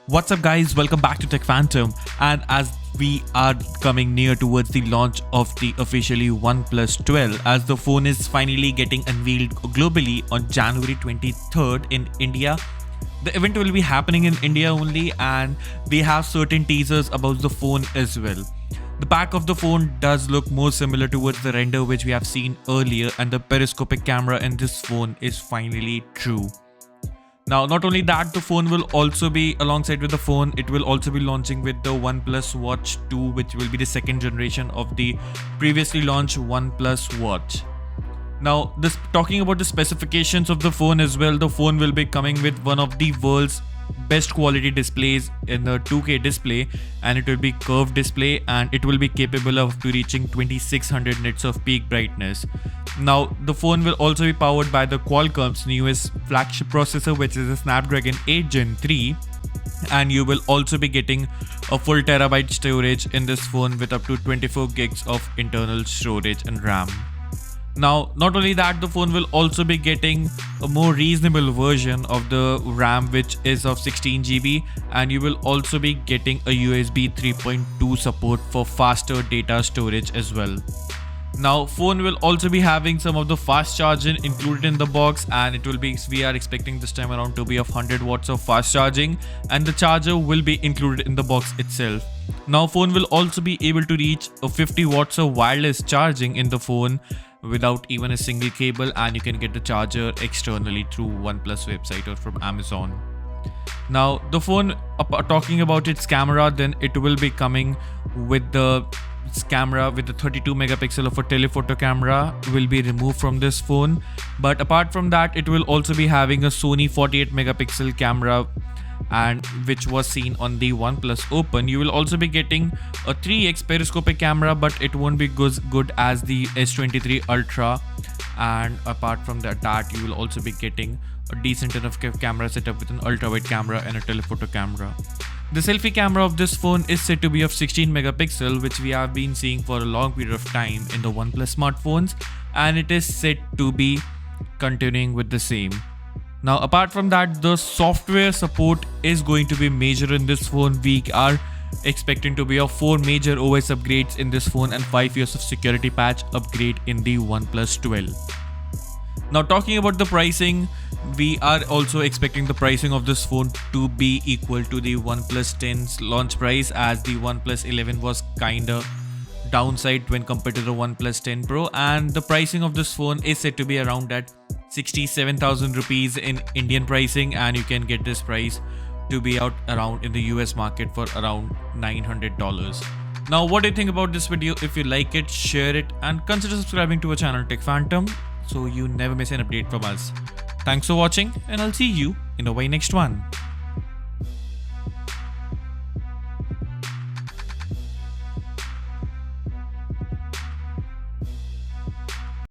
What's up guys, welcome back to Tech Phantom. And as we are coming near towards the launch of the officially OnePlus 12, as the phone is finally getting unveiled globally on January 23rd in India. The event will be happening in India only, and we have certain teasers about the phone as well. The back of the phone does look more similar towards the render which we have seen earlier, and the periscopic camera in this phone is finally true. Now, not only that, the phone will also be alongside with the phone, it will also be launching with the OnePlus Watch 2, which will be the second generation of the previously launched OnePlus Watch. Now, talking about the specifications of the phone as well, the phone will be coming with one of the world's best quality displays in the 2K display, and it will be curved display, and it will be capable of reaching 2600 nits of peak brightness. Now, the phone will also be powered by the Qualcomm's newest flagship processor, which is a Snapdragon 8 Gen 3, and you will also be getting a full terabyte storage in this phone with up to 24 gigs of internal storage and RAM. Now, not only that, the phone will also be getting a more reasonable version of the RAM, which is of 16 GB, and you will also be getting a USB 3.2 support for faster data storage as well. Now, phone will also be having some of the fast charging included in the box, and we are expecting this time around to be of 100 watts of fast charging, and the charger will be included in the box itself. Now, phone will also be able to reach a 50 watts of wireless charging in the phone without even a single cable, and you can get the charger externally through OnePlus website or from Amazon. Now, the phone, talking about its camera, then it will be coming with the camera with the 32 megapixel of a telephoto camera will be removed from this phone, but apart from that, it will also be having a Sony 48 megapixel camera, and which was seen on the OnePlus Open. You will also be getting a 3x periscopic camera, but it won't be good as the S23 Ultra, and apart from that you will also be getting a decent enough camera setup with an ultra-wide camera and a telephoto camera. The selfie camera of this phone is said to be of 16 megapixel, which we have been seeing for a long period of time in the OnePlus smartphones, and it is said to be continuing with the same. Now, apart from that, the software support is going to be major in this phone. We are expecting to be of 4 major OS upgrades in this phone and 5 years of security patch upgrade in the OnePlus 12. Now, talking about the pricing, we are also expecting the pricing of this phone to be equal to the OnePlus 10's launch price, as the OnePlus 11 was kinda downside when compared to the OnePlus 10 Pro, and the pricing of this phone is said to be around at 67,000 rupees in Indian pricing, and you can get this price to be out around in the US market for around $900. Now, what do you think about this video? If you like it, share it, and consider subscribing to our channel Tech Phantom so you never miss an update from us. Thanks for watching, and I'll see you in the very next one.